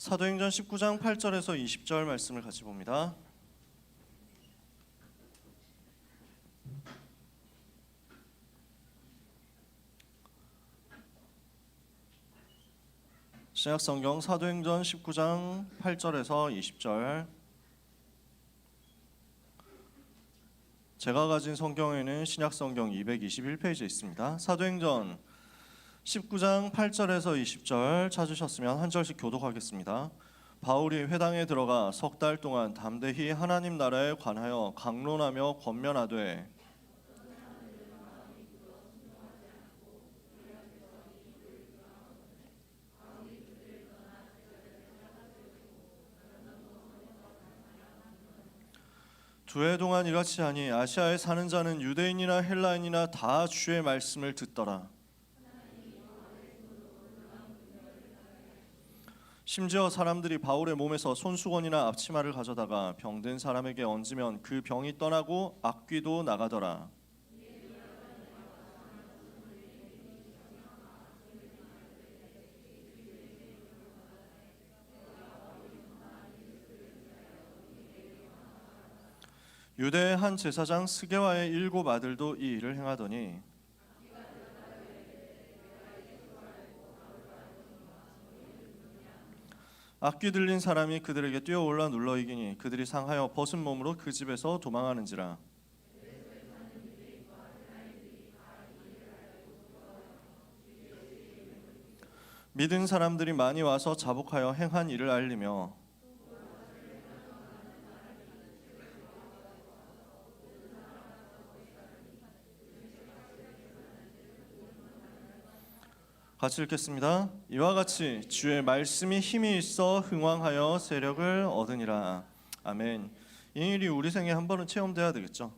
사도행전 19장 8절에서 20절 말씀을 같이 봅니다. 신약성경 사도행전 19장 8절에서 20절. 제가 가진 성경에는 신약성경 221페이지에 있습니다. 사도행전 19장 8절에서 20절 찾으셨으면 한 절씩 교독하겠습니다. 바울이 회당에 들어가 석 달 동안 담대히 하나님 나라에 관하여 강론하며 권면하되 두 해 동안 이같이 하니 아시아에 사는 자는 유대인이나 헬라인이나 다 주의 말씀을 듣더라. 심지어 사람들이 바울의 몸에서 손수건이나 앞치마를 가져다가 병든 사람에게 얹으면 그 병이 떠나고 악귀도 나가더라. 유대의 한 제사장 스게와의 7 아들도 이 일을 행하더니 악귀 들린 사람이 그들에게 뛰어올라 눌러 이기니 그들이 상하여 벗은 몸으로 그 집에서 도망하는지라. 믿은 사람들이 많이 와서 자복하여 행한 일을 알리며 같이 읽겠습니다. 이와 같이 주의 말씀이 힘이 있어 흥왕하여 세력을 얻으니라. 아멘. 이 일이 우리 생에 한 번은 체험돼야 되겠죠.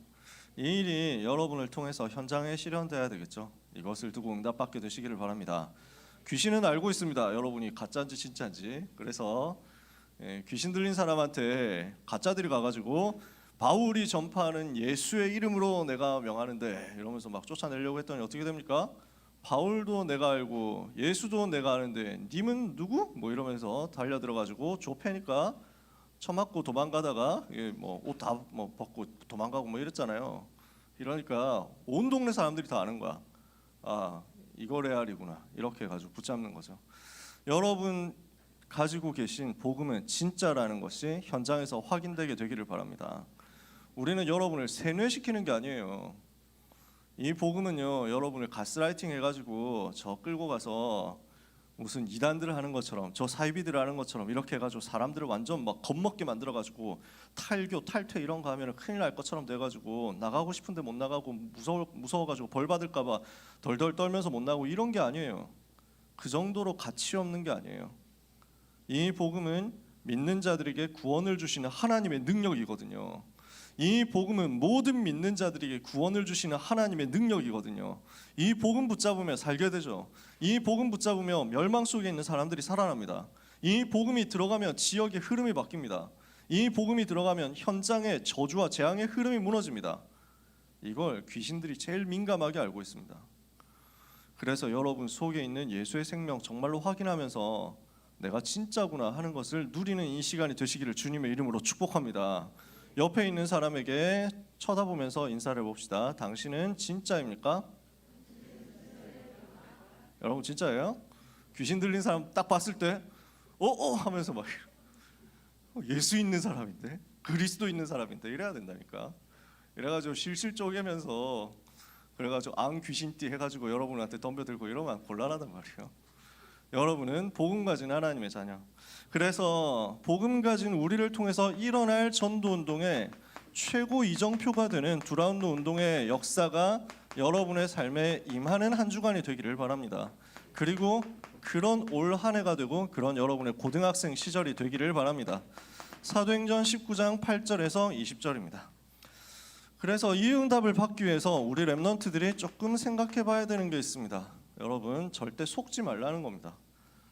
이 일이 여러분을 통해서 현장에 실현돼야 되겠죠. 이것을 두고 응답받게 되시기를 바랍니다. 귀신은 알고 있습니다. 여러분이 가짜인지 진짜인지. 그래서 귀신 들린 사람한테 가짜들이 가가지고 바울이 전파하는 예수의 이름으로 내가 명하는데 이러면서 막 쫓아내려고 했더니 어떻게 됩니까? 바울도 내가 알고 예수도 내가 아는데 님은 누구? 뭐 이러면서 달려들어가지고 좁혀니까 처맞고 도망가다가 옷 다 벗고 도망가고 뭐 이랬잖아요. 이러니까 온 동네 사람들이 다 아는 거야. 아, 이거 레알이구나. 이렇게 해가지고 붙잡는 거죠. 여러분 가지고 계신 복음은 진짜라는 것이 현장에서 확인되게 되기를 바랍니다. 우리는 여러분을 세뇌시키는 게 아니에요. 이 복음은요, 여러분을 가스라이팅 해가지고 저 끌고 가서 무슨 이단들을 하는 것처럼 저 사이비들을 하는 것처럼 이렇게 해가지고 사람들을 완전 막 겁먹게 만들어가지고 탈교, 탈퇴 이런 거 하면 큰일 날 것처럼 돼가지고 나가고 싶은데 못 나가고 무서워가지고 벌 받을까봐 덜덜 떨면서 못 나가고 이런 게 아니에요. 그 정도로 가치 없는 게 아니에요. 이 복음은 믿는 자들에게 구원을 주시는 하나님의 능력이거든요. 이 복음은 모든 믿는 자들에게 구원을 주시는 하나님의 능력이거든요. 이 복음 붙잡으면 살게 되죠. 이 복음 붙잡으면 멸망 속에 있는 사람들이 살아납니다. 이 복음이 들어가면 지역의 흐름이 바뀝니다. 이 복음이 들어가면 현장의 저주와 재앙의 흐름이 무너집니다. 이걸 귀신들이 제일 민감하게 알고 있습니다. 그래서 여러분 속에 있는 예수의 생명 정말로 확인하면서 내가 진짜구나 하는 것을 누리는 이 시간이 되시기를 주님의 이름으로 축복합니다. 옆에 있는 사람에게 쳐다보면서 인사를 해봅시다. 당신은 진짜입니까? 여러분 진짜예요? 귀신 들린 사람 딱 봤을 때 하면서 막 예수 있는 사람인데 그리스도 있는 사람인데 이래야 된다니까. 이래가지고 실실 쪼개면서 그래가지고 앙 귀신띠 해가지고 여러분한테 덤벼들고 이러면 곤란하단 말이에요. 여러분은 복음 가진 하나님의 자녀. 그래서 복음 가진 우리를 통해서 일어날 전도운동의 최고 이정표가 되는 두라운드 운동의 역사가 여러분의 삶에 임하는 한 주간이 되기를 바랍니다. 그리고 그런 올 한 해가 되고 그런 여러분의 고등학생 시절이 되기를 바랍니다. 사도행전 19장 8절에서 20절입니다. 그래서 이 응답을 받기 위해서 우리 렘넌트들이 조금 생각해 봐야 되는 게 있습니다. 여러분 절대 속지 말라는 겁니다.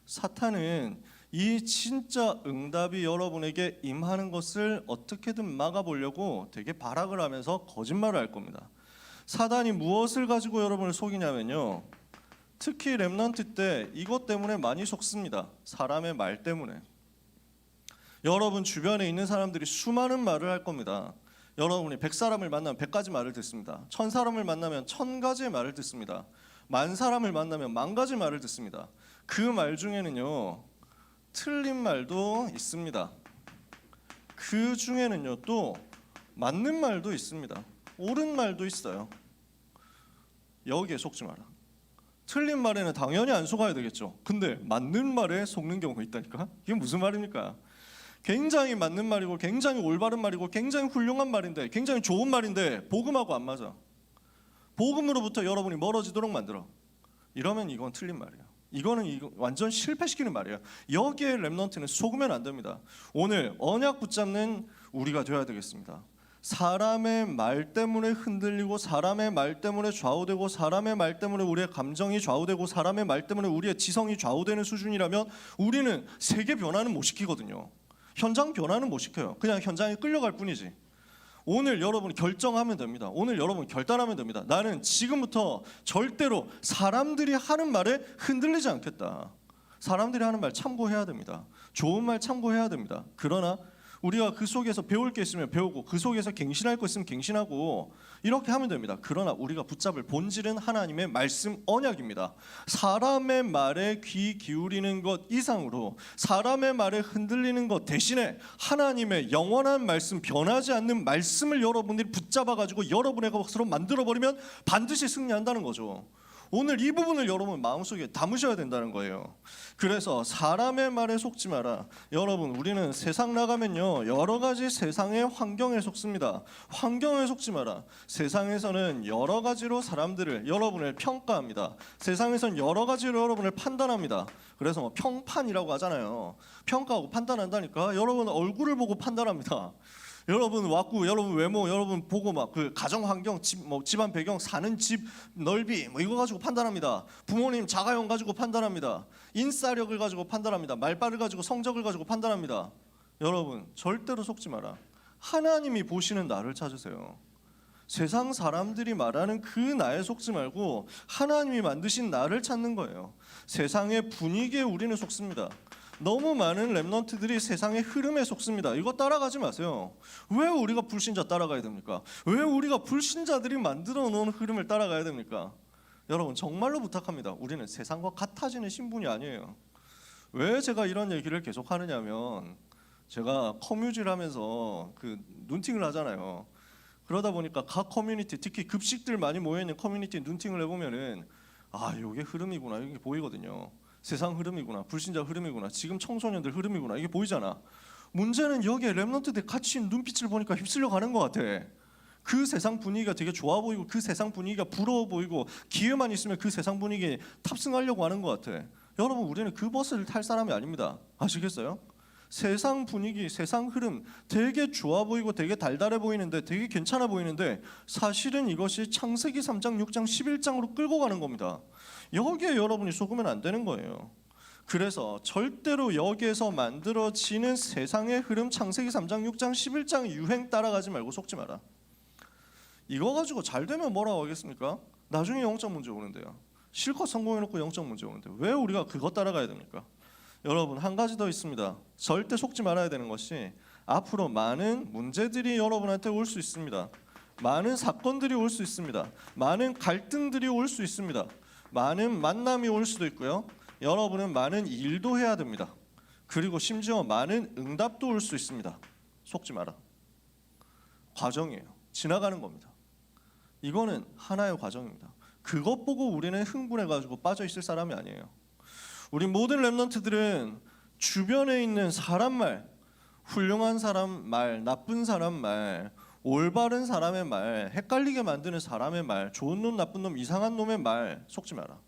사탄은 이 진짜 응답이 여러분에게 임하는 것을 어떻게든 막아보려고 되게 발악을 하면서 거짓말을 할 겁니다. 사단이 무엇을 가지고 여러분을 속이냐면요, 특히 렘넌트 때 이것 때문에 많이 속습니다. 사람의 말 때문에. 여러분 주변에 있는 사람들이 수많은 말을 할 겁니다. 여러분이 100사람을 만나면 100가지 말을 듣습니다. 1000사람을 만나면 1000가지의 말을 듣습니다. 10,000사람을 만나면 10,000가지 말을 듣습니다. 그 말 중에는요, 틀린 말도 있습니다. 그 중에는요, 또 맞는 말도 있습니다. 옳은 말도 있어요. 여기에 속지 마라. 틀린 말에는 당연히 안 속아야 되겠죠. 근데 맞는 말에 속는 경우가 있다니까. 이게 무슨 말입니까? 굉장히 맞는 말이고 굉장히 올바른 말이고 굉장히 훌륭한 말인데 굉장히 좋은 말인데 복음하고 안 맞아. 복음으로부터 여러분이 멀어지도록 만들어. 이러면 이건 틀린 말이에요. 이거는 완전 실패시키는 말이에요. 여기에 렘넌트는 속으면 안 됩니다. 오늘 언약 붙잡는 우리가 되어야 되겠습니다. 사람의 말 때문에 흔들리고 사람의 말 때문에 좌우되고 사람의 말 때문에 우리의 감정이 좌우되고 사람의 말 때문에 우리의 지성이 좌우되는 수준이라면 우리는 세계 변화는 못 시키거든요. 현장 변화는 못 시켜요. 그냥 현장에 끌려갈 뿐이지. 오늘 여러분이 결정하면 됩니다. 오늘 여러분 결단하면 됩니다. 나는 지금부터 절대로 사람들이 하는 말에 흔들리지 않겠다. 사람들이 하는 말 참고해야 됩니다. 좋은 말 참고해야 됩니다. 그러나 우리가 그 속에서 배울 게 있으면 배우고 그 속에서 갱신할 거 있으면 갱신하고 이렇게 하면 됩니다. 그러나 우리가 붙잡을 본질은 하나님의 말씀 언약입니다. 사람의 말에 귀 기울이는 것 이상으로 사람의 말에 흔들리는 것 대신에 하나님의 영원한 말씀, 변하지 않는 말씀을 여러분들이 붙잡아가지고 여러분의 것으로 만들어버리면 반드시 승리한다는 거죠. 오늘 이 부분을 여러분 마음속에 담으셔야 된다는 거예요. 그래서 사람의 말에 속지 마라. 여러분 우리는 세상 나가면요 여러 가지 세상의 환경에 속습니다. 환경에 속지 마라. 세상에서는 여러 가지로 사람들을 여러분을 평가합니다. 세상에서는 여러 가지로 여러분을 판단합니다. 그래서 뭐 평판이라고 하잖아요. 평가하고 판단한다니까. 여러분 얼굴을 보고 판단합니다. 여러분 왔고 여러분 외모 여러분 보고 막 그 가정 환경 집안 배경 사는 집 넓이 이거 가지고 판단합니다. 부모님 자가용 가지고 판단합니다. 인싸력을 가지고 판단합니다. 말빨을 가지고 성적을 가지고 판단합니다. 여러분 절대로 속지 마라. 하나님이 보시는 나를 찾으세요. 세상 사람들이 말하는 그 나에 속지 말고 하나님이 만드신 나를 찾는 거예요. 세상의 분위기에 우리는 속습니다. 너무 많은 렘넌트들이 세상의 흐름에 속습니다. 이거 따라가지 마세요. 왜 우리가 불신자 따라가야 됩니까? 왜 우리가 불신자들이 만들어 놓은 흐름을 따라가야 됩니까? 여러분 정말로 부탁합니다. 우리는 세상과 같아지는 신분이 아니에요. 왜 제가 이런 얘기를 계속 하느냐면 제가 커뮤니티를 하면서 그 눈팅을 하잖아요. 그러다 보니까 각 커뮤니티 특히 급식들 많이 모여있는 커뮤니티 눈팅을 해보면은 아 이게 흐름이구나 이게 보이거든요. 세상 흐름이구나, 불신자 흐름이구나, 지금 청소년들 흐름이구나 이게 보이잖아. 문제는 여기에 렘넌트들 같이 눈빛을 보니까 휩쓸려 가는 것 같아. 그 세상 분위기가 되게 좋아 보이고 그 세상 분위기가 부러워 보이고 기회만 있으면 그 세상 분위기에 탑승하려고 하는 것 같아. 여러분 우리는 그 버스를 탈 사람이 아닙니다. 아시겠어요? 세상 분위기, 세상 흐름 되게 좋아 보이고 되게 달달해 보이는데 되게 괜찮아 보이는데 사실은 이것이 창세기 3장, 6장, 11장으로 끌고 가는 겁니다. 여기에 여러분이 속으면 안 되는 거예요. 그래서 절대로 여기에서 만들어지는 세상의 흐름 창세기 3장, 6장, 11장 유행 따라가지 말고 속지 마라. 이거 가지고 잘 되면 뭐라고 하겠습니까? 나중에 영적 문제 오는데요. 실컷 성공해놓고 영적 문제 오는데 왜 우리가 그거 따라가야 됩니까? 여러분 한 가지 더 있습니다. 절대 속지 말아야 되는 것이 앞으로 많은 문제들이 여러분한테 올 수 있습니다. 많은 사건들이 올 수 있습니다. 많은 갈등들이 올 수 있습니다. 많은 만남이 올 수도 있고요. 여러분은 많은 일도 해야 됩니다. 그리고 심지어 많은 응답도 올 수 있습니다. 속지 마라. 과정이에요. 지나가는 겁니다. 이거는 하나의 과정입니다. 그것 보고 우리는 흥분해가지고 빠져 있을 사람이 아니에요. 우리 모든 렘넌트들은 주변에 있는 사람 말, 훌륭한 사람 말, 나쁜 사람 말, 올바른 사람의 말, 헷갈리게 만드는 사람의 말, 좋은 놈, 나쁜 놈, 이상한 놈의 말 속지 마라.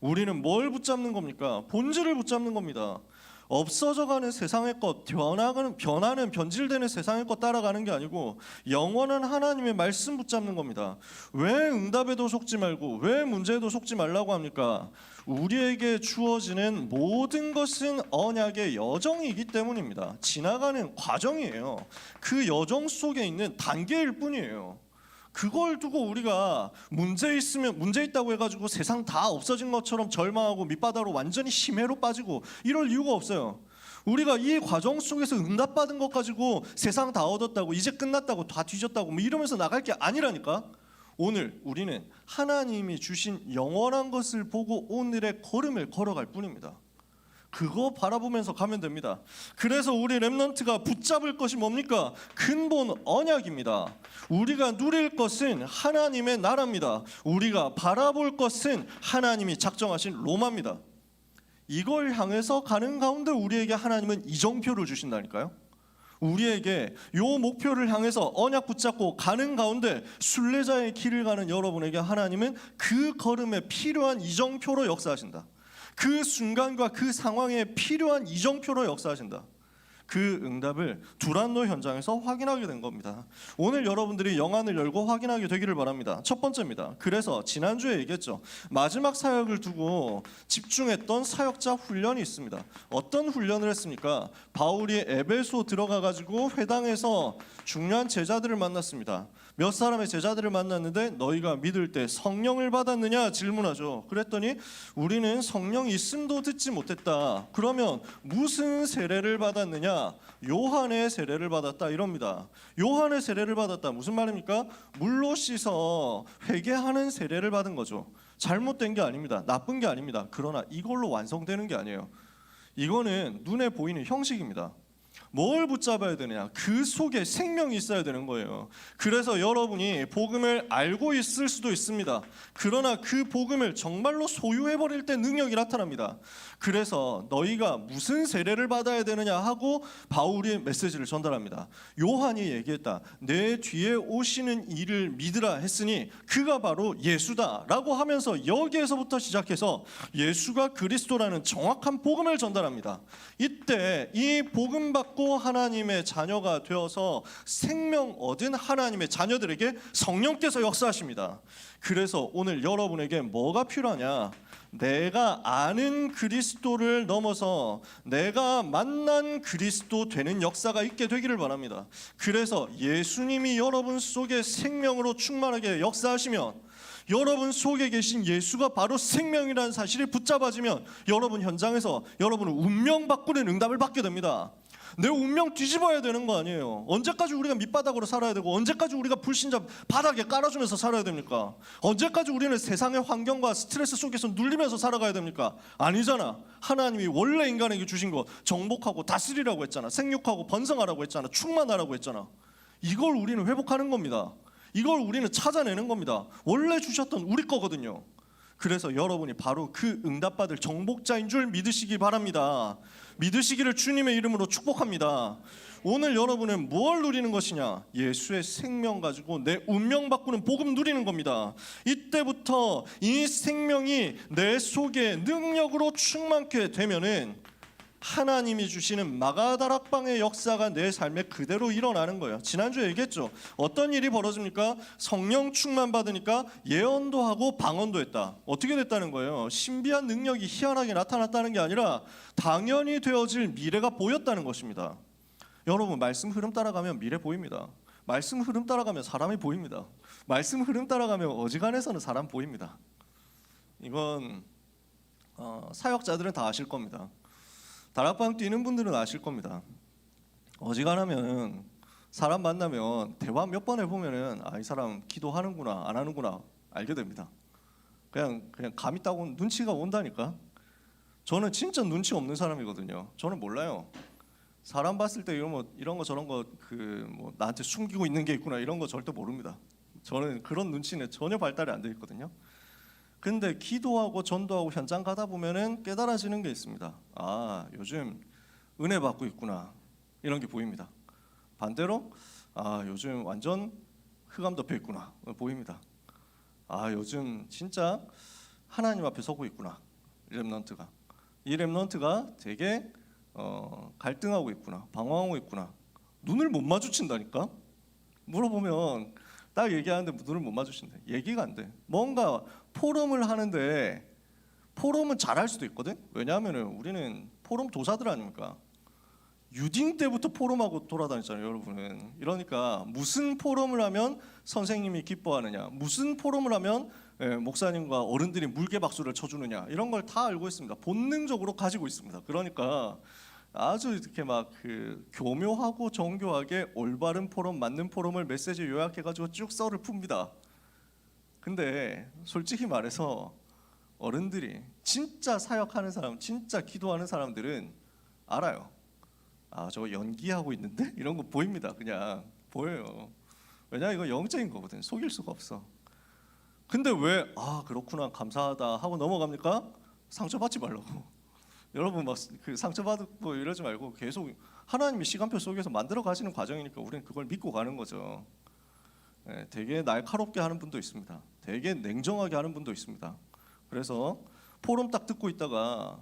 우리는 뭘 붙잡는 겁니까? 본질을 붙잡는 겁니다. 없어져가는 세상의 것, 변하는 변질되는 세상의 것 따라가는 게 아니고 영원한 하나님의 말씀 붙잡는 겁니다. 왜 응답에도 속지 말고 왜 문제에도 속지 말라고 합니까? 우리에게 주어지는 모든 것은 언약의 여정이기 때문입니다. 지나가는 과정이에요. 그 여정 속에 있는 단계일 뿐이에요. 그걸 두고 우리가 문제 있다고 해가지고 세상 다 없어진 것처럼 절망하고 밑바닥으로 완전히 심해로 빠지고 이럴 이유가 없어요. 우리가 이 과정 속에서 응답받은 것 가지고 세상 다 얻었다고, 이제 끝났다고, 다 뒤졌다고 뭐 이러면서 나갈 게 아니라니까. 오늘 우리는 하나님이 주신 영원한 것을 보고 오늘의 걸음을 걸어갈 뿐입니다. 그거 바라보면서 가면 됩니다. 그래서 우리 렘넌트가 붙잡을 것이 뭡니까? 근본 언약입니다. 우리가 누릴 것은 하나님의 나라입니다. 우리가 바라볼 것은 하나님이 작정하신 로마입니다. 이걸 향해서 가는 가운데 우리에게 하나님은 이정표를 주신다니까요. 우리에게 이 목표를 향해서 언약 붙잡고 가는 가운데 순례자의 길을 가는 여러분에게 하나님은 그 걸음에 필요한 이정표로 역사하신다. 그 순간과 그 상황에 필요한 이정표로 역사하신다. 그 응답을 두란노 현장에서 확인하게 된 겁니다. 오늘 여러분들이 영안을 열고 확인하게 되기를 바랍니다. 첫 번째입니다. 그래서 지난주에 얘기했죠. 마지막 사역을 두고 집중했던 사역자 훈련이 있습니다. 어떤 훈련을 했습니까? 바울이 에베소 들어가가지고 회당에서 중요한 제자들을 만났습니다. 몇 사람의 제자들을 만났는데 너희가 믿을 때 성령을 받았느냐 질문하죠. 그랬더니 우리는 성령이 있음도 듣지 못했다. 그러면 무슨 세례를 받았느냐? 요한의 세례를 받았다 이럽니다. 요한의 세례를 받았다 무슨 말입니까? 물로 씻어 회개하는 세례를 받은 거죠. 잘못된 게 아닙니다. 나쁜 게 아닙니다. 그러나 이걸로 완성되는 게 아니에요. 이거는 눈에 보이는 형식입니다. 뭘 붙잡아야 되느냐? 그 속에 생명이 있어야 되는 거예요. 그래서 여러분이 복음을 알고 있을 수도 있습니다. 그러나 그 복음을 정말로 소유해버릴 때 능력이 나타납니다. 그래서 너희가 무슨 세례를 받아야 되느냐 하고 바울이 메시지를 전달합니다. 요한이 얘기했다. 내 뒤에 오시는 이를 믿으라 했으니 그가 바로 예수다 라고 하면서 여기에서부터 시작해서 예수가 그리스도라는 정확한 복음을 전달합니다. 이때 이 복음 받고 하나님의 자녀가 되어서 생명 얻은 하나님의 자녀들에게 성령께서 역사하십니다. 그래서 오늘 여러분에게 뭐가 필요하냐? 내가 아는 그리스도를 넘어서 내가 만난 그리스도 되는 역사가 있게 되기를 바랍니다. 그래서 예수님이 여러분 속에 생명으로 충만하게 역사하시면 여러분 속에 계신 예수가 바로 생명이라는 사실이 붙잡아지면 여러분 현장에서 여러분은 운명 바꾸는 응답을 받게 됩니다. 내 운명 뒤집어야 되는 거 아니에요. 언제까지 우리가 밑바닥으로 살아야 되고 언제까지 우리가 불신자 바닥에 깔아주면서 살아야 됩니까? 언제까지 우리는 세상의 환경과 스트레스 속에서 눌리면서 살아가야 됩니까? 아니잖아. 하나님이 원래 인간에게 주신 거 정복하고 다스리라고 했잖아. 생육하고 번성하라고 했잖아. 충만하라고 했잖아. 이걸 우리는 회복하는 겁니다. 이걸 우리는 찾아내는 겁니다. 원래 주셨던 우리 거거든요. 그래서 여러분이 바로 그 응답받을 정복자인 줄 믿으시기 바랍니다. 믿으시기를 주님의 이름으로 축복합니다. 오늘 여러분은 뭘 누리는 것이냐? 예수의 생명 가지고 내 운명 바꾸는 복음 누리는 겁니다. 이때부터 이 생명이 내 속에 능력으로 충만케 되면은 하나님이 주시는 마가다락방의 역사가 내 삶에 그대로 일어나는 거예요. 지난주에 얘기했죠. 어떤 일이 벌어집니까? 성령 충만 받으니까 예언도 하고 방언도 했다. 어떻게 됐다는 거예요? 신비한 능력이 희한하게 나타났다는 게 아니라 당연히 되어질 미래가 보였다는 것입니다. 여러분 말씀 흐름 따라가면 미래 보입니다. 말씀 흐름 따라가면 사람이 보입니다. 말씀 흐름 따라가면 어지간해서는 사람 보입니다. 이건 사역자들은 다 아실 겁니다. 다락방 뛰는 분들은 아실 겁니다. 어지간하면 사람 만나면 대화 몇 번 해보면은 이 사람 기도하는구나 안 하는구나 알게 됩니다. 그냥 감이 딱 눈치가 온다니까. 저는 진짜 눈치 없는 사람이거든요. 저는 몰라요. 사람 봤을 때 이런 거 저런 거 뭐 나한테 숨기고 있는 게 있구나 이런 거 절대 모릅니다. 저는 그런 눈치는 전혀 발달이 안 돼 있거든요. 근데 기도하고 전도하고 현장 가다 보면은 깨달아지는 게 있습니다. 요즘 은혜 받고 있구나 이런 게 보입니다. 반대로 요즘 완전 흑암 덮여 있구나 보입니다. 요즘 진짜 하나님 앞에 서고 있구나 렘넌트가. 이 렘넌트가 되게 갈등하고 있구나 방황하고 있구나. 눈을 못 마주친다니까. 물어보면 딱 얘기하는데 눈을 못 마주친대. 얘기가 안 돼. 뭔가 포럼을 하는데 포럼은 잘할 수도 있거든. 왜냐하면 우리는 포럼 도사들 아닙니까? 유딩 때부터 포럼하고 돌아다녔잖아요, 여러분은. 이러니까 무슨 포럼을 하면 선생님이 기뻐하느냐, 무슨 포럼을 하면 목사님과 어른들이 물개 박수를 쳐주느냐 이런 걸 다 알고 있습니다. 본능적으로 가지고 있습니다. 그러니까 아주 이렇게 막 그 교묘하고 정교하게 올바른 포럼, 맞는 포럼을 메시지 요약해가지고 쭉 썰을 풉니다. 근데 솔직히 말해서 어른들이 진짜 사역하는 사람, 진짜 기도하는 사람들은 알아요. 아, 저거 연기하고 있는데? 이런 거 보입니다. 그냥 보여요. 왜냐, 이거 영적인 거거든. 속일 수가 없어. 근데 왜 그렇구나, 감사하다 하고 넘어갑니까? 상처받지 말라고. 여러분 막 그 상처받고 이러지 말고 계속 하나님의 시간표 속에서 만들어 가시는 과정이니까 우리는 그걸 믿고 가는 거죠. 되게 날카롭게 하는 분도 있습니다. 되게 냉정하게 하는 분도 있습니다. 그래서 포럼 딱 듣고 있다가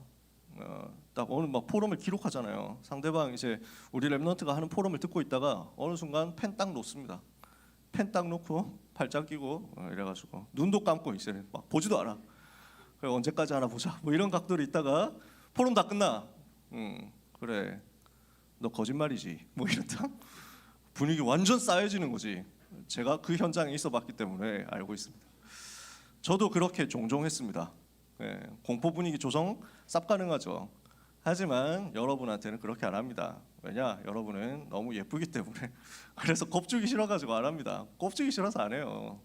딱 오늘 막 포럼을 기록하잖아요. 상대방 이제 우리 랩런트가 하는 포럼을 듣고 있다가 어느 순간 펜 딱 놓습니다. 펜 딱 놓고 팔짱 끼고 이래가지고 눈도 감고 이제 막 보지도 않아. 그래, 언제까지 하나 보자. 뭐 이런 각도로 있다가 포럼 다 끝나. 그래, 너 거짓말이지. 뭐 이랬다. 분위기 완전 싸해지는 거지. 제가 그 현장에 있어봤기 때문에 알고 있습니다. 저도 그렇게 종종 했습니다. 공포 분위기 조성 쌉 가능하죠. 하지만 여러분한테는 그렇게 안 합니다. 왜냐? 여러분은 너무 예쁘기 때문에. 그래서 겁주기 싫어가지고 안 합니다. 겁주기 싫어서 안 해요.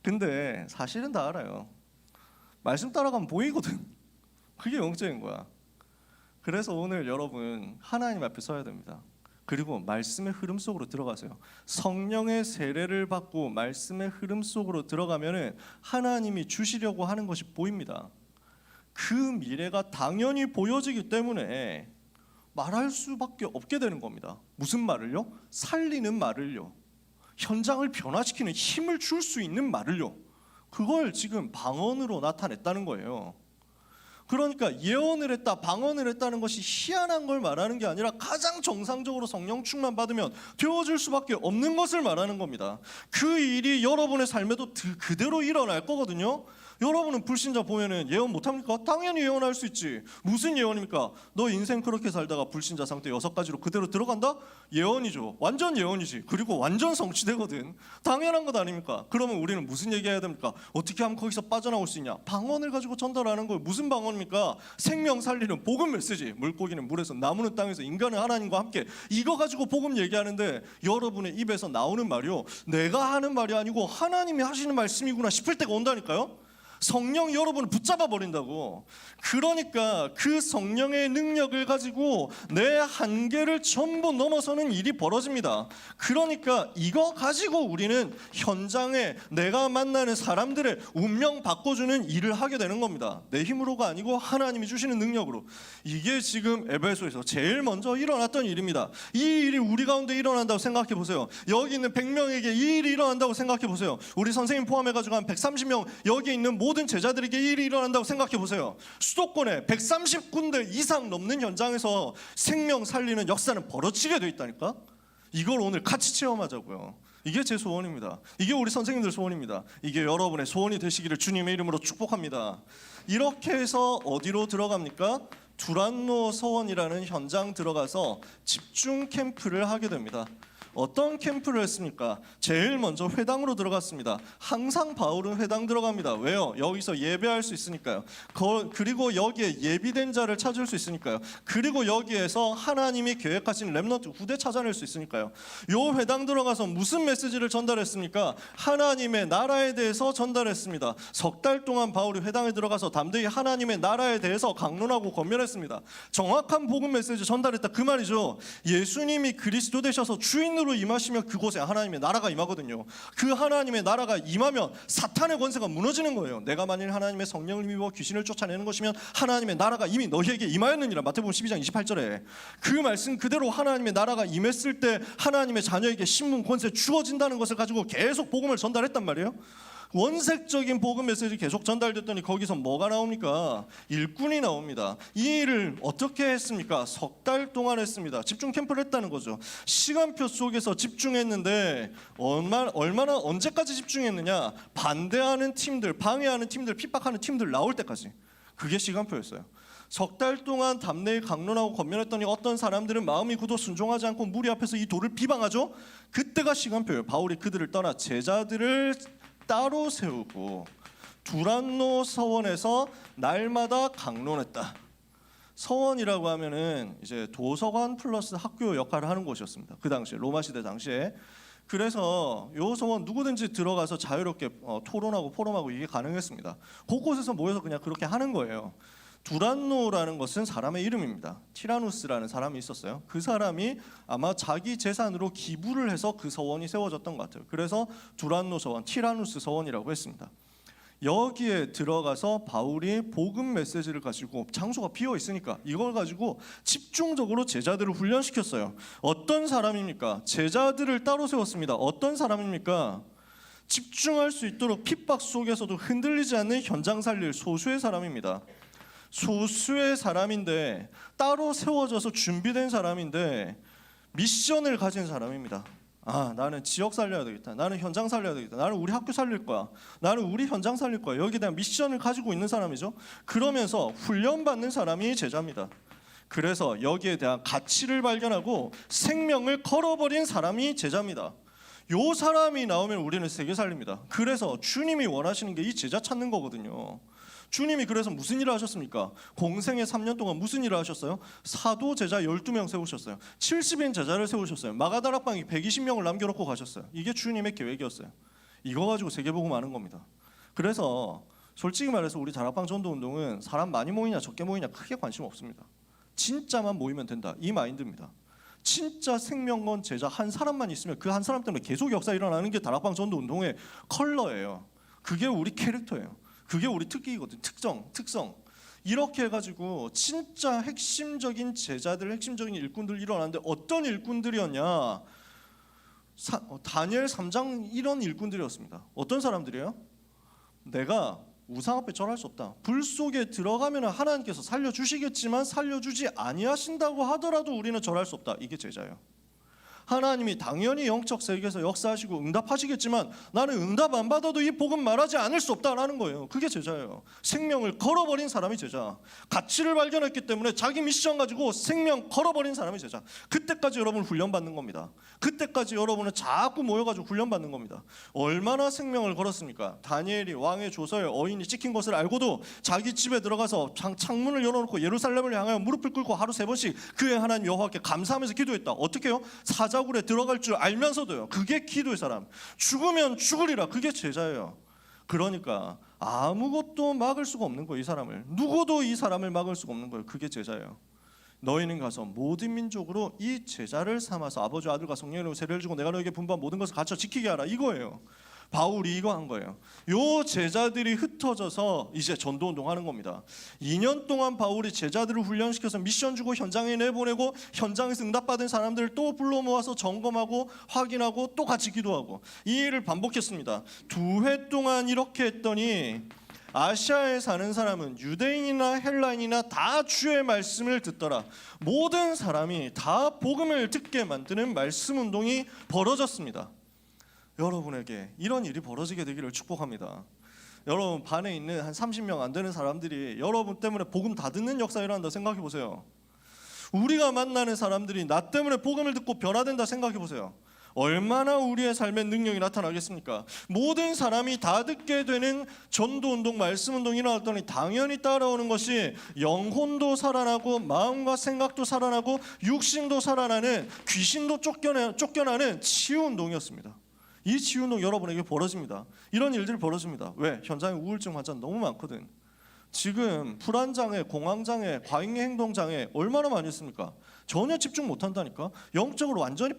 근데 사실은 다 알아요. 말씀 따라가면 보이거든. 그게 영적인 거야. 그래서 오늘 여러분 하나님 앞에 서야 됩니다. 그리고 말씀의 흐름 속으로 들어가세요. 성령의 세례를 받고 말씀의 흐름 속으로 들어가면은 하나님이 주시려고 하는 것이 보입니다. 그 미래가 당연히 보여지기 때문에 말할 수밖에 없게 되는 겁니다. 무슨 말을요? 살리는 말을요. 현장을 변화시키는 힘을 줄 수 있는 말을요. 그걸 지금 방언으로 나타냈다는 거예요. 그러니까 예언을 했다, 방언을 했다는 것이 희한한 걸 말하는 게 아니라 가장 정상적으로 성령 충만 받으면 되어질 수밖에 없는 것을 말하는 겁니다. 그 일이 여러분의 삶에도 그대로 일어날 거거든요. 여러분은 불신자 보면은 예언 못합니까? 당연히 예언할 수 있지. 무슨 예언입니까? 너 인생 그렇게 살다가 불신자 상태 6가지로 그대로 들어간다? 예언이죠. 완전 예언이지. 그리고 완전 성취되거든. 당연한 것 아닙니까? 그러면 우리는 무슨 얘기해야 됩니까? 어떻게 하면 거기서 빠져나올 수 있냐? 방언을 가지고 전달하는 거예요. 무슨 방언입니까? 생명 살리는 복음 메시지. 물고기는 물에서, 나무는 땅에서, 인간은 하나님과 함께. 이거 가지고 복음 얘기하는데 여러분의 입에서 나오는 말이요, 내가 하는 말이 아니고 하나님이 하시는 말씀이구나 싶을 때가 온다니까요. 성령이 여러분을 붙잡아 버린다고. 그러니까 그 성령의 능력을 가지고 내 한계를 전부 넘어서는 일이 벌어집니다. 그러니까 이거 가지고 우리는 현장에 내가 만나는 사람들의 운명 바꿔주는 일을 하게 되는 겁니다. 내 힘으로가 아니고 하나님이 주시는 능력으로. 이게 지금 에베소에서 제일 먼저 일어났던 일입니다. 이 일이 우리 가운데 일어난다고 생각해 보세요. 여기 있는 100명에게 이 일이 일어난다고 생각해 보세요. 우리 선생님 포함해가지고 한 130명 여기 있는 모든 제자들에게 이 일이 일어난다고 생각해 보세요. 수도권에 130군데 이상 넘는 현장에서 생명 살리는 역사는 벌어지게 돼 있다니까. 이걸 오늘 같이 체험하자고요. 이게 제 소원입니다. 이게 우리 선생님들 소원입니다. 이게 여러분의 소원이 되시기를 주님의 이름으로 축복합니다. 이렇게 해서 어디로 들어갑니까? 두란노 서원이라는 현장 들어가서 집중 캠프를 하게 됩니다. 어떤 캠프를 했습니까? 제일 먼저 회당으로 들어갔습니다. 항상 바울은 회당 들어갑니다. 왜요? 여기서 예배할 수 있으니까요. 그리고 여기에 예비된 자를 찾을 수 있으니까요. 그리고 여기에서 하나님이 계획하신 렘넌트 후대 찾아낼 수 있으니까요. 요 회당 들어가서 무슨 메시지를 전달했습니까? 하나님의 나라에 대해서 전달했습니다. 6달 동안 바울이 회당에 들어가서 담대히 하나님의 나라에 대해서 강론하고 권면했습니다. 정확한 복음 메시지 전달했다 그 말이죠. 예수님이 그리스도 되셔서 주인으로 임하시면 그곳에 하나님의 나라가 임하거든요. 그 하나님의 나라가 임하면 사탄의 권세가 무너지는 거예요. 내가 만일 하나님의 성령을 입어 귀신을 쫓아내는 것이면 하나님의 나라가 이미 너희에게 임하였느니라. 마태복음 12장 28절에 그 말씀 그대로 하나님의 나라가 임했을 때 하나님의 자녀에게 신분 권세 주어진다는 것을 가지고 계속 복음을 전달했단 말이에요. 원색적인 복음 메시지 계속 전달됐더니 거기서 뭐가 나옵니까? 일꾼이 나옵니다. 이 일을 어떻게 했습니까? 6달 동안 했습니다. 집중 캠프를 했다는 거죠. 시간표 속에서 집중했는데 얼마나 언제까지 집중했느냐? 반대하는 팀들, 방해하는 팀들, 핍박하는 팀들 나올 때까지. 그게 시간표였어요. 6달 동안 담대히 강론하고 권면했더니 어떤 사람들은 마음이 굳어 순종하지 않고 무리 앞에서 이 도를 비방하죠. 그때가 시간표예요. 바울이 그들을 떠나 제자들을 따로 세우고 두란노 서원에서 날마다 강론했다. 서원이라고 하면은 이제 도서관 플러스 학교 역할을 하는 곳이었습니다. 그 당시에 로마 시대 당시에. 그래서 요 서원 누구든지 들어가서 자유롭게 토론하고 포럼하고 이게 가능했습니다. 곳곳에서 모여서 그냥 그렇게 하는 거예요. 두란노라는 것은 사람의 이름입니다. 티라누스라는 사람이 있었어요. 그 사람이 아마 자기 재산으로 기부를 해서 그 서원이 세워졌던 것 같아요. 그래서 두란노 서원, 티라누스 서원이라고 했습니다. 여기에 들어가서 바울이 복음 메시지를 가지고, 장소가 비어 있으니까 이걸 가지고 집중적으로 제자들을 훈련시켰어요. 어떤 사람입니까? 제자들을 따로 세웠습니다. 어떤 사람입니까? 집중할 수 있도록 핍박 속에서도 흔들리지 않는 현장 살릴 소수의 사람입니다. 소수의 사람인데, 따로 세워져서 준비된 사람인데 미션을 가진 사람입니다. 나는 지역 살려야 되겠다. 나는 현장 살려야 되겠다. 나는 우리 학교 살릴 거야. 나는 우리 현장 살릴 거야. 여기에 대한 미션을 가지고 있는 사람이죠. 그러면서 훈련받는 사람이 제자입니다. 그래서 여기에 대한 가치를 발견하고 생명을 걸어버린 사람이 제자입니다. 요 사람이 나오면 우리는 세계 살립니다. 그래서 주님이 원하시는 게 이 제자 찾는 거거든요. 주님이 그래서 무슨 일을 하셨습니까? 공생애 3년 동안 무슨 일을 하셨어요? 사도 제자 12명 세우셨어요. 70인 제자를 세우셨어요. 마가다락방에 120명을 남겨놓고 가셨어요. 이게 주님의 계획이었어요. 이거 가지고 세계복음 하는 겁니다. 그래서 솔직히 말해서 우리 다락방 전도운동은 사람 많이 모이냐 적게 모이냐 크게 관심 없습니다. 진짜만 모이면 된다, 이 마인드입니다. 진짜 생명건 제자 한 사람만 있으면 그 한 사람 때문에 계속 역사 일어나는 게 다락방 전도운동의 컬러예요. 그게 우리 캐릭터예요. 그게 우리 특기거든. 특성. 이렇게 해가지고 진짜 핵심적인 제자들, 핵심적인 일꾼들 일어났는데 어떤 일꾼들이었냐? 다니엘 3장 이런 일꾼들이었습니다. 어떤 사람들이에요? 내가 우상 앞에 절할 수 없다. 불 속에 들어가면 하나님께서 살려주시겠지만 살려주지 아니하신다고 하더라도 우리는 절할 수 없다. 이게 제자예요. 하나님이 당연히 영적 세계에서 역사하시고 응답하시겠지만 나는 응답 안 받아도 이 복음 말하지 않을 수 없다라는 거예요. 그게 제자예요. 생명을 걸어버린 사람이 제자. 가치를 발견했기 때문에 자기 미션 가지고 생명 걸어버린 사람이 제자. 그때까지 여러분 훈련받는 겁니다. 그때까지 여러분은 자꾸 모여가지고 훈련받는 겁니다. 얼마나 생명을 걸었습니까? 다니엘이 왕의 조서에 어인이 찍힌 것을 알고도 자기 집에 들어가서 창문을 열어놓고 예루살렘을 향하여 무릎을 꿇고 하루 3번씩 그의 하나님 여호와께 감사하면서 기도했다. 어떻게 해요? 사자굴에 들어갈 줄 알면서도요. 그게 기도의 사람. 죽으면 죽으리라. 그게 제자예요. 그러니까 아무것도 막을 수가 없는 거예요. 이 사람을. 누구도 이 사람을 막을 수가 없는 거예요. 그게 제자예요. 너희는 가서 모든 민족으로 이 제자를 삼아서 아버지 아들과 성령으로 세례를 주고 내가 너에게 분부한 모든 것을 가르쳐 지키게 하라. 이거예요. 바울이 이거 한 거예요. 요 제자들이 흩어져서 이제 전도운동 하는 겁니다. 2년 동안 바울이 제자들을 훈련시켜서 미션 주고 현장에 내보내고 현장에서 응답받은 사람들을 또 불러 모아서 점검하고 확인하고 또 같이 기도하고 이 일을 반복했습니다. 2회 동안 이렇게 했더니 아시아에 사는 사람은 유대인이나 헬라인이나 다 주의 말씀을 듣더라. 모든 사람이 다 복음을 듣게 만드는 말씀 운동이 벌어졌습니다. 여러분에게 이런 일이 벌어지게 되기를 축복합니다. 여러분 반에 있는 한 30명 안 되는 사람들이 여러분 때문에 복음 다 듣는 역사가 일어난다 생각해 보세요. 우리가 만나는 사람들이 나 때문에 복음을 듣고 변화된다 생각해 보세요. 얼마나 우리의 삶의 능력이 나타나겠습니까? 모든 사람이 다 듣게 되는 전도운동, 말씀운동이 일어났더니 당연히 따라오는 것이 영혼도 살아나고 마음과 생각도 살아나고 육신도 살아나는, 귀신도 쫓겨나는 치유운동이었습니다. 이 치유운동 여러분에게 벌어집니다. 이런 일들이 벌어집니다. 왜? 현장에 우울증 환자 너무 많거든. 지금 불안장애, 공황장애, 과잉 행동장애 얼마나 많이 있습니까? 전혀 집중 못한다니까. 영적으로 완전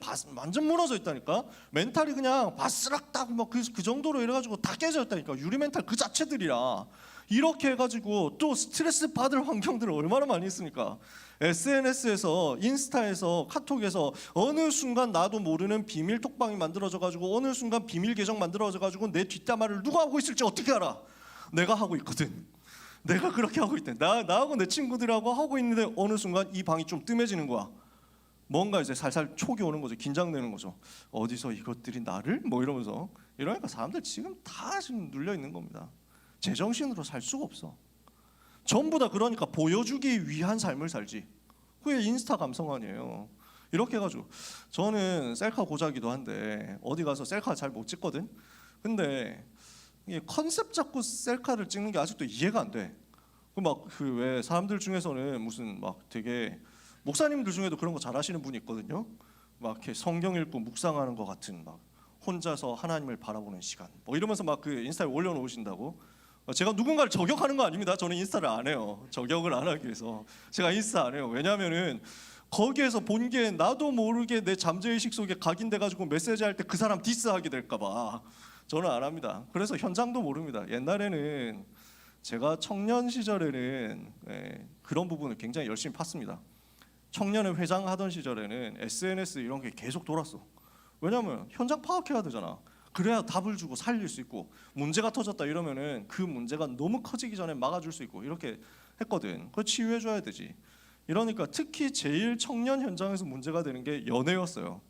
무너져 있다니까. 멘탈이 그냥 바스락딱 그 정도로 이래가지고 다 깨져 있다니까. 유리 멘탈 그 자체들이라. 이렇게 해가지고 또 스트레스 받을 환경들을 얼마나 많이 있습니까? SNS에서, 인스타에서, 카톡에서 어느 순간 나도 모르는 비밀 톡방이 만들어져가지고 어느 순간 비밀 계정 만들어져가지고 내 뒷담화를 누가 하고 있을지 어떻게 알아? 내가 하고 있거든. 내가 그렇게 하고 있대. 나하고 내 친구들하고 하고 있는데 어느 순간 이 방이 좀 뜸해지는 거야. 뭔가 이제 살살 촉이 오는 거죠. 긴장되는 거죠. 어디서 이것들이 나를? 이러면서. 이러니까 사람들 지금 다 지금 눌려 있는 겁니다. 제정신으로 살 수가 없어. 전부 다 그러니까 보여주기 위한 삶을 살지. 그게 인스타 감성 아니에요. 이렇게 해가지고 저는 셀카 고자기도 한데 어디 가서 셀카 잘 못 찍거든. 근데 이게 컨셉 잡고 셀카를 찍는 게 아직도 이해가 안 돼. 그 막 그 왜 사람들 중에서는 무슨 막 되게 목사님들 중에도 그런 거 잘하시는 분이 있거든요. 막 이렇게 성경 읽고 묵상하는 것 같은 막 혼자서 하나님을 바라보는 시간 뭐 이러면서 막 그 인스타에 올려놓으신다고. 제가 누군가를 저격하는 거 아닙니다. 저는 인스타를 안 해요. 저격을 안 하기 위해서 제가 인스타 안 해요. 왜냐하면은 거기에서 본 게 나도 모르게 내 잠재의식 속에 각인돼가지고 메시지할 때 그 사람 디스하게 될까봐 저는 안 합니다. 그래서 현장도 모릅니다. 옛날에는 제가 청년 시절에는 그런 부분을 굉장히 열심히 팠습니다. 청년회 회장 하던 시절에는 SNS 이런 게 계속 돌았어. 왜냐하면 현장 파악해야 되잖아. 그래야 답을 주고 살릴 수 있고 문제가 터졌다 이러면은 그 문제가 너무 커지기 전에 막아줄 수 있고 이렇게 했거든. 그걸 치유해줘야 되지. 이러니까 특히 제일 청년 현장에서 문제가 되는 게 연애였어요.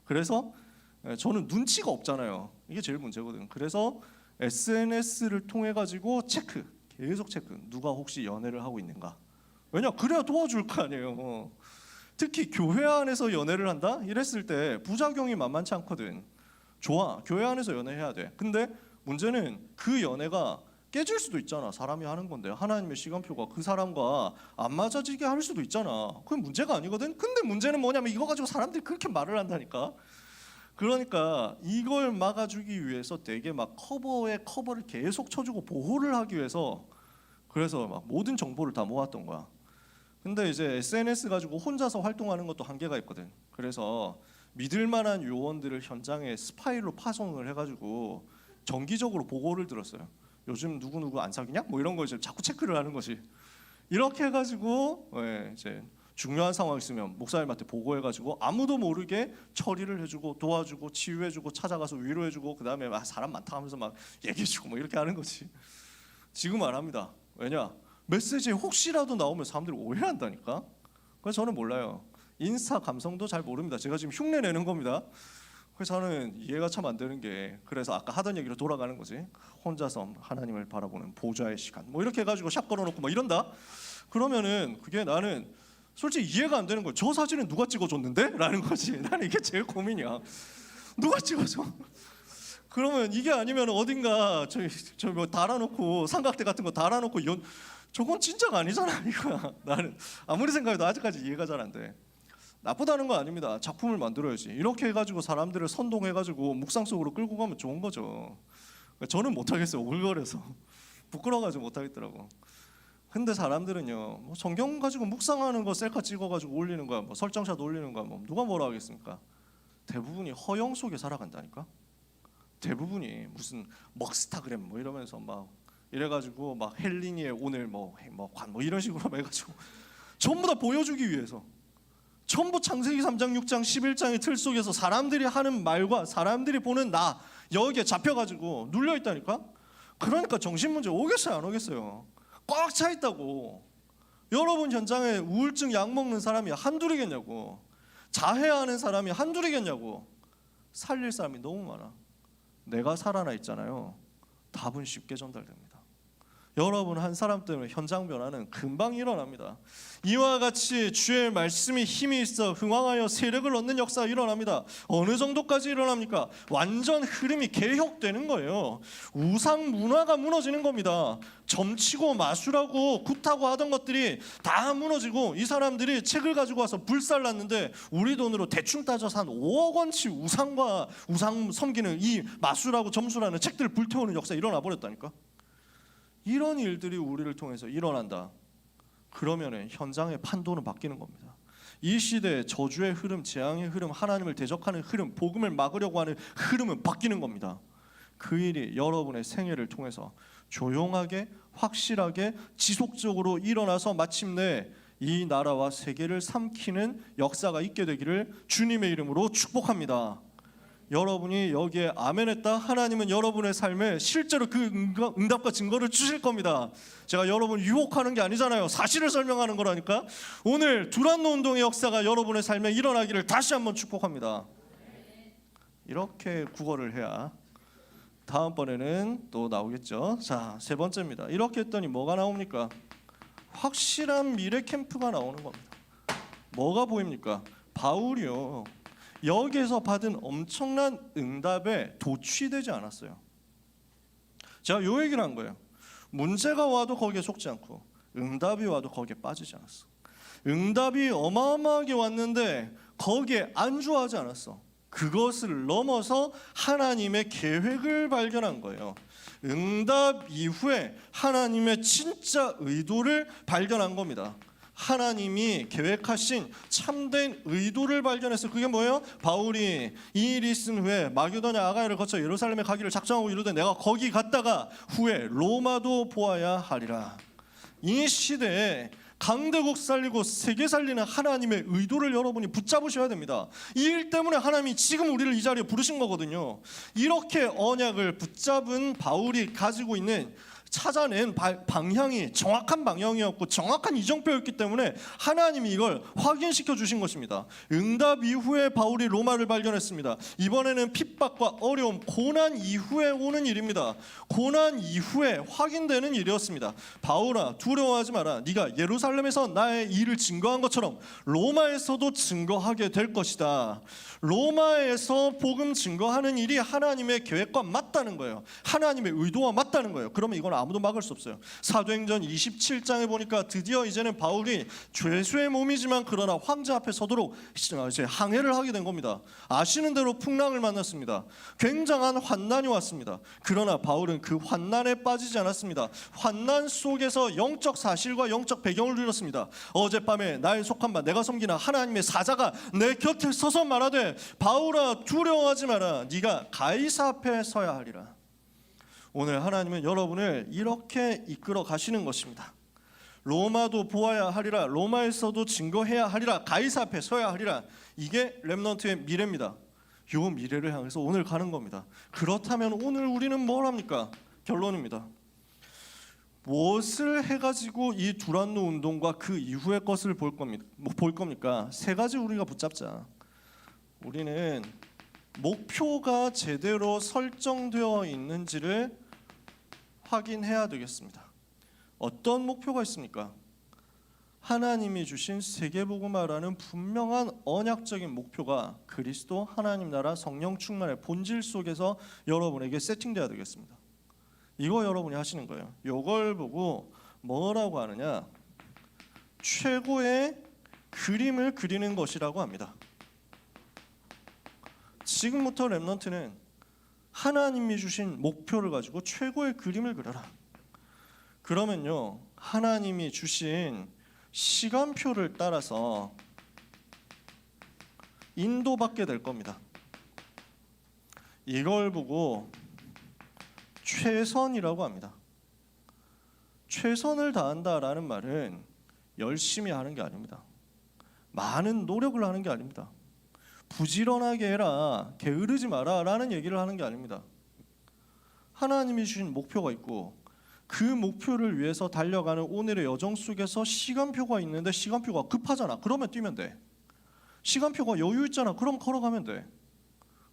그래서 저는 눈치가 없잖아요. 이게 제일 문제거든. 그래서 SNS를 통해 가지고 계속 체크. 누가 혹시 연애를 하고 있는가? 왜냐? 그래야 도와줄 거 아니에요. 특히 교회 안에서 연애를 한다? 이랬을 때 부작용이 만만치 않거든. 좋아, 교회 안에서 연애해야 돼. 근데 문제는 그 연애가 깨질 수도 있잖아. 사람이 하는 건데 하나님의 시간표가 그 사람과 안 맞아지게 할 수도 있잖아. 그건 문제가 아니거든. 근데 문제는 뭐냐면 이거 가지고 사람들이 그렇게 말을 한다니까. 그러니까 이걸 막아주기 위해서 되게 막 커버를 계속 쳐주고 보호를 하기 위해서 그래서 막 모든 정보를 다 모았던 거야. 근데 이제 SNS 가지고 혼자서 활동하는 것도 한계가 있거든. 그래서 믿을 만한 요원들을 현장에 스파이로 파송을 해가지고 정기적으로 보고를 들었어요. 요즘 누구 안 사귀냐? 뭐 이런 거 이제 자꾸 체크를 하는 거지. 이렇게 해가지고 이제 중요한 상황 있으면 목사님한테 보고해가지고 아무도 모르게 처리를 해주고 도와주고 치유해주고 찾아가서 위로해주고 그 다음에 사람 많다 하면서 막 얘기해주고 뭐 이렇게 하는 거지. 지금 안 합니다. 왜냐? 메시지에 혹시라도 나오면 사람들이 오해한다니까. 그래서 저는 몰라요. 인스타 감성도 잘 모릅니다. 제가 지금 흉내 내는 겁니다. 그래서 저는 이해가 참 안 되는 게 그래서 아까 하던 얘기로 돌아가는 거지. 혼자서 하나님을 바라보는 보좌의 시간 뭐 이렇게 해가지고 샵 걸어놓고 막 이런다. 그러면은 그게 나는 솔직히 이해가 안 되는 거예요. 저 사진은 누가 찍어줬는데? 라는 거지. 나는 이게 제일 고민이야. 누가 찍어줘? 그러면 이게 아니면 어딘가 저 뭐 달아놓고 삼각대 같은 거 달아놓고 저건 진짜가 아니잖아 이거야. 나는 아무리 생각해도 아직까지 이해가 잘 안 돼. 나쁘다는 거 아닙니다. 작품을 만들어야지. 이렇게 해가지고 사람들을 선동해가지고 묵상 속으로 끌고 가면 좋은 거죠. 저는 못하겠어요. 오글거려서 부끄러워가지고 못하겠더라고. 근데 사람들은요, 뭐 성경 가지고 묵상하는 거 셀카 찍어가지고 올리는 거야, 뭐 설정샷 올리는 거야, 뭐 누가 뭐라 하겠습니까? 대부분이 허영 속에 살아간다니까. 대부분이 무슨 먹스타그램 뭐 이러면서 막 이래가지고 막 헬리니의 오늘 뭐 이런 식으로 해가지고 전부 다 보여주기 위해서. 전부 창세기 3장, 6장, 11장의 틀 속에서 사람들이 하는 말과 사람들이 보는 나 여기에 잡혀가지고 눌려 있다니까. 그러니까 정신 문제 오겠어요, 안 오겠어요? 꽉 차 있다고. 여러분 현장에 우울증 약 먹는 사람이 한둘이겠냐고. 자해하는 사람이 한둘이겠냐고. 살릴 사람이 너무 많아. 내가 살아나 있잖아요. 답은 쉽게 전달됩니다. 여러분 한 사람 때문에 현장 변화는 금방 일어납니다. 이와 같이 주의 말씀이 힘이 있어 흥왕하여 세력을 얻는 역사가 일어납니다. 어느 정도까지 일어납니까? 완전 흐름이 개혁되는 거예요. 우상 문화가 무너지는 겁니다. 점치고 마술하고 굿하고 하던 것들이 다 무너지고 이 사람들이 책을 가지고 와서 불살랐는데 우리 돈으로 대충 따져서 한 5억 원치 우상과 우상 섬기는 이 마술하고 점수라는 책들을 불태우는 역사가 일어나 버렸다니까. 이런 일들이 우리를 통해서 일어난다. 그러면 현장의 판도는 바뀌는 겁니다. 이 시대의 저주의 흐름, 재앙의 흐름, 하나님을 대적하는 흐름, 복음을 막으려고 하는 흐름은 바뀌는 겁니다. 그 일이 여러분의 생애를 통해서 조용하게, 확실하게, 지속적으로 일어나서 마침내 이 나라와 세계를 삼키는 역사가 있게 되기를 주님의 이름으로 축복합니다. 여러분이 여기에 아멘했다. 하나님은 여러분의 삶에 실제로 그 응답과 증거를 주실 겁니다. 제가 여러분 유혹하는 게 아니잖아요. 사실을 설명하는 거라니까. 오늘 두란노 운동의 역사가 여러분의 삶에 일어나기를 다시 한번 축복합니다. 이렇게 구걸을 해야 다음번에는 또 나오겠죠. 자, 세 번째입니다. 이렇게 했더니 뭐가 나옵니까? 확실한 미래 캠프가 나오는 겁니다. 뭐가 보입니까? 바울이요. 여기에서 받은 엄청난 응답에 도취되지 않았어요. 제가 요 얘기를 한 거예요. 문제가 와도 거기에 속지 않고 응답이 와도 거기에 빠지지 않았어. 응답이 어마어마하게 왔는데 거기에 안주하지 않았어. 그것을 넘어서 하나님의 계획을 발견한 거예요. 응답 이후에 하나님의 진짜 의도를 발견한 겁니다. 하나님이 계획하신 참된 의도를 발견해서 그게 뭐예요? 바울이 이 일이 있은 후에 마게도냐 아가야를 거쳐 예루살렘에 가기를 작정하고 이르되 내가 거기 갔다가 후에 로마도 보아야 하리라. 이 시대에 강대국 살리고 세계 살리는 하나님의 의도를 여러분이 붙잡으셔야 됩니다. 이 일 때문에 하나님이 지금 우리를 이 자리에 부르신 거거든요. 이렇게 언약을 붙잡은 바울이 가지고 있는 찾아낸 방향이 정확한 방향이었고 정확한 이정표였기 때문에 하나님이 이걸 확인시켜 주신 것입니다. 응답 이후에 바울이 로마를 발견했습니다. 이번에는 핍박과 어려움, 고난 이후에 오는 일입니다. 고난 이후에 확인되는 일이었습니다. 바울아, 두려워하지 마라. 네가 예루살렘에서 나의 일을 증거한 것처럼 로마에서도 증거하게 될 것이다. 로마에서 복음 증거하는 일이 하나님의 계획과 맞다는 거예요. 하나님의 의도와 맞다는 거예요. 그러면 이건 아무도 막을 수 없어요. 사도행전 27장에 보니까 드디어 이제는 바울이 죄수의 몸이지만 그러나 황제 앞에 서도록 이제 항해를 하게 된 겁니다. 아시는 대로 풍랑을 만났습니다. 굉장한 환난이 왔습니다. 그러나 바울은 그 환난에 빠지지 않았습니다. 환난 속에서 영적 사실과 영적 배경을 누렸습니다. 어젯밤에 나의 속한 바 내가 섬기는 하나님의 사자가 내 곁에 서서 말하되 바울아 두려워하지 마라. 네가 가이사 앞에 서야 하리라. 오늘 하나님은 여러분을 이렇게 이끌어 가시는 것입니다. 로마도 보아야 하리라. 로마에서도 증거해야 하리라. 가이사 앞에 서야 하리라. 이게 렘넌트의 미래입니다. 요 미래를 향해서 오늘 가는 겁니다. 그렇다면 오늘 우리는 뭘 합니까? 결론입니다. 무엇을 해가지고 이 두란노 운동과 그 이후의 것을 볼 겁니까? 세 가지 우리가 붙잡자. 우리는 목표가 제대로 설정되어 있는지를 확인해야 되겠습니다. 어떤 목표가 있습니까? 하나님이 주신 세계복음화라는 분명한 언약적인 목표가 그리스도 하나님 나라 성령 충만의 본질 속에서 여러분에게 세팅돼야 되겠습니다. 이거 여러분이 하시는 거예요. 이걸 보고 뭐라고 하느냐? 최고의 그림을 그리는 것이라고 합니다. 지금부터 렘넌트는 하나님이 주신 목표를 가지고 최고의 그림을 그려라. 그러면요, 하나님이 주신 시간표를 따라서 인도받게 될 겁니다. 이걸 보고 최선이라고 합니다. 최선을 다한다라는 말은 열심히 하는 게 아닙니다. 많은 노력을 하는 게 아닙니다. 부지런하게 해라, 게으르지 마라 라는 얘기를 하는 게 아닙니다. 하나님이 주신 목표가 있고 그 목표를 위해서 달려가는 오늘의 여정 속에서 시간표가 있는데 시간표가 급하잖아. 그러면 뛰면 돼. 시간표가 여유 있잖아. 그럼 걸어가면 돼.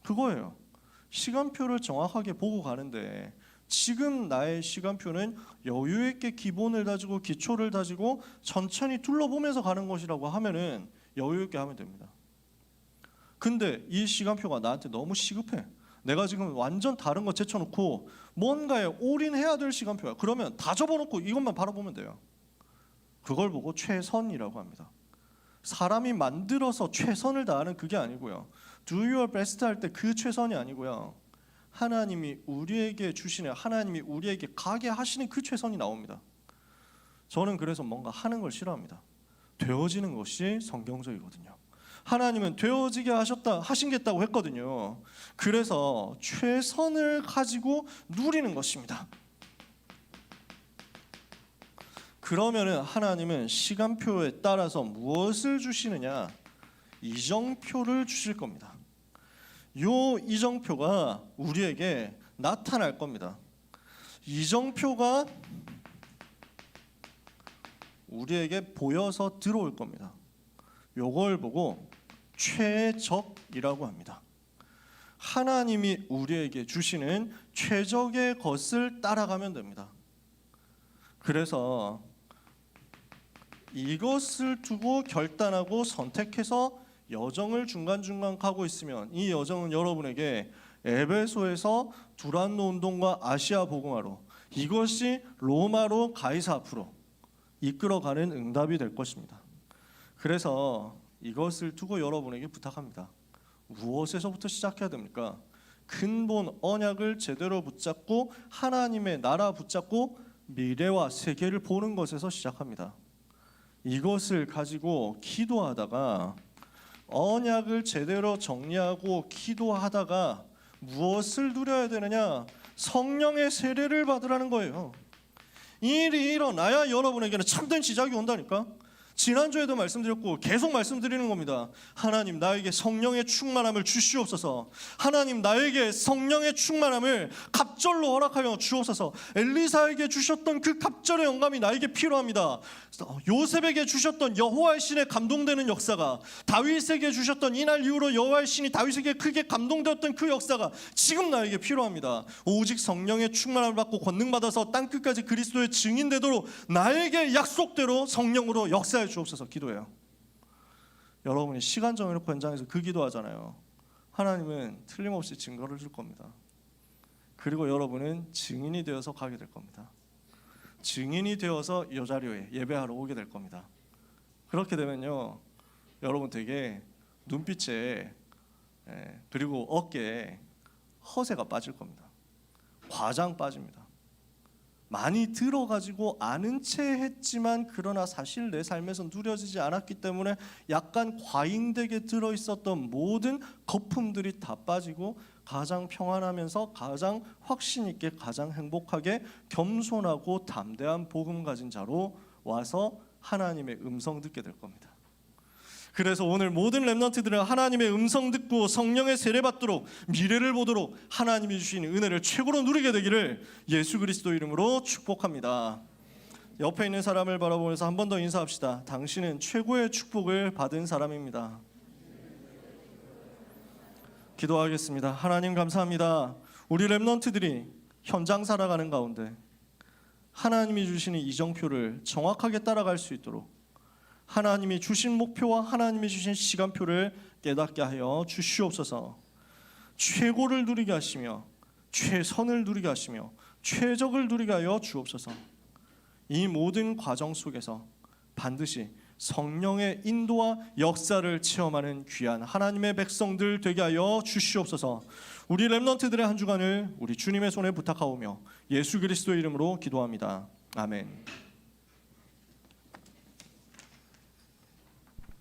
그거예요. 시간표를 정확하게 보고 가는데 지금 나의 시간표는 여유 있게 기본을 다지고 기초를 다지고 천천히 둘러보면서 가는 것이라고 하면은 여유 있게 하면 됩니다. 근데 이 시간표가 나한테 너무 시급해. 내가 지금 완전 다른 거 제쳐놓고 뭔가에 올인해야 될 시간표야. 그러면 다 접어놓고 이것만 바라보면 돼요. 그걸 보고 최선이라고 합니다. 사람이 만들어서 최선을 다하는 그게 아니고요. Do your best 할 때 그 최선이 아니고요. 하나님이 우리에게 주시는, 하나님이 우리에게 가게 하시는 그 최선이 나옵니다. 저는 그래서 뭔가 하는 걸 싫어합니다. 되어지는 것이 성경적이거든요. 하나님은 되어지게 하신겠다고 했거든요. 그래서 최선을 가지고 누리는 것입니다. 그러면은 하나님은 시간표에 따라서 무엇을 주시느냐? 이정표를 주실 겁니다. 요 이정표가 우리에게 나타날 겁니다. 이정표가 우리에게 보여서 들어올 겁니다. 요걸 보고 최적이라고 합니다. 하나님이 우리에게 주시는 최적의 것을 따라가면 됩니다. 그래서 이것을 두고 결단하고 선택해서 여정을 중간중간 가고 있으면 이 여정은 여러분에게 에베소에서 두란노 운동과 아시아 복음화로, 이것이 로마로 가이사 앞으로, 이끌어가는 응답이 될 것입니다. 그래서 이것을 두고 여러분에게 부탁합니다. 무엇에서부터 시작해야 됩니까? 근본 언약을 제대로 붙잡고 하나님의 나라 붙잡고 미래와 세계를 보는 것에서 시작합니다. 이것을 가지고 기도하다가 언약을 제대로 정리하고 기도하다가 무엇을 누려야 되느냐? 성령의 세례를 받으라는 거예요. 이 일이 일어나야 여러분에게는 참된 시작이 온다니까. 지난주에도 말씀드렸고 계속 말씀드리는 겁니다. 하나님 나에게 성령의 충만함을 주시옵소서. 하나님 나에게 성령의 충만함을 갑절로 허락하여 주옵소서. 엘리사에게 주셨던 그 갑절의 영감이 나에게 필요합니다. 요셉에게 주셨던 여호와의 신에 감동되는 역사가, 다윗에게 주셨던 이날 이후로 여호와의 신이 다윗에게 크게 감동되었던 그 역사가 지금 나에게 필요합니다. 오직 성령의 충만함을 받고 권능받아서 땅끝까지 그리스도의 증인되도록 나에게 약속대로 성령으로 역사해 주옵소서 기도해요. 여러분이 시간 정해놓고 현장에서 그 기도하잖아요. 하나님은 틀림없이 증거를 줄 겁니다. 그리고 여러분은 증인이 되어서 가게 될 겁니다. 증인이 되어서 이 자리에 예배하러 오게 될 겁니다. 그렇게 되면요, 여러분 되게 눈빛에 그리고 어깨에 허세가 빠질 겁니다. 과장 빠집니다. 많이 들어가지고 아는 채 했지만 그러나 사실 내 삶에서 누려지지 않았기 때문에 약간 과잉되게 들어있었던 모든 거품들이 다 빠지고 가장 평안하면서 가장 확신 있게 가장 행복하게 겸손하고 담대한 복음 가진 자로 와서 하나님의 음성 듣게 될 겁니다. 그래서 오늘 모든 렘넌트들은 하나님의 음성 듣고 성령의 세례 받도록 미래를 보도록 하나님이 주신 은혜를 최고로 누리게 되기를 예수 그리스도 이름으로 축복합니다. 옆에 있는 사람을 바라보면서 한 번 더 인사합시다. 당신은 최고의 축복을 받은 사람입니다. 기도하겠습니다. 하나님 감사합니다. 우리 렘넌트들이 현장 살아가는 가운데 하나님이 주시는 이정표를 정확하게 따라갈 수 있도록 하나님이 주신 목표와 하나님이 주신 시간표를 깨닫게 하여 주시옵소서. 최고를 누리게 하시며 최선을 누리게 하시며 최적을 누리게 하여 주옵소서. 이 모든 과정 속에서 반드시 성령의 인도와 역사를 체험하는 귀한 하나님의 백성들 되게 하여 주시옵소서. 우리 렘넌트들의 한 주간을 우리 주님의 손에 부탁하오며 예수 그리스도의 이름으로 기도합니다. 아멘.